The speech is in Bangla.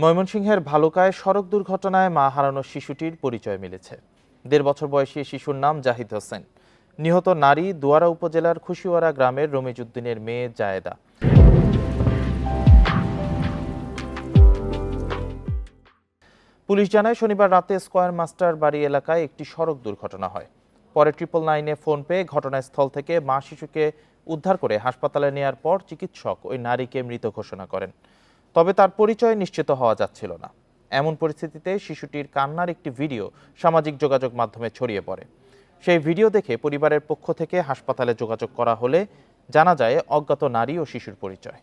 ময়মনসিংহের ভালুকায় সড়ক দুর্ঘটনায় মা হারানো শিশুটির পরিচয় মিলেছে। ১.৫ বছর বয়সী শিশুর নাম জাহিদ হোসেন। নিহত নারী দুয়ারা উপজেলার খুশিওয়ারা গ্রামের রমিজ উদ্দিনের মেয়ে জায়েদা। পুলিশ জানায়, শনিবার রাতে স্কয়ার মাস্টার বাড়ি এলাকায় একটি সড়ক দুর্ঘটনা হয়। পরে 999-এ ফোন পেয়ে ঘটনাস্থল থেকে মা শিশুকে উদ্ধার করে হাসপাতালে নেয়ার পর চিকিৎসক ওই নারীকে মৃত ঘোষণা করেন। তবে তার পরিচয় নিশ্চিত হওয়া যাচ্ছিল না। এমন পরিস্থিতিতে শিশুটির কান্নার একটি ভিডিও সামাজিক যোগাযোগ মাধ্যমে ছড়িয়ে পড়ে। সেই ভিডিও দেখে পরিবারের পক্ষ থেকে হাসপাতালে যোগাযোগ করা হলে জানা যায় অজ্ঞাত নারী ও শিশুর পরিচয়।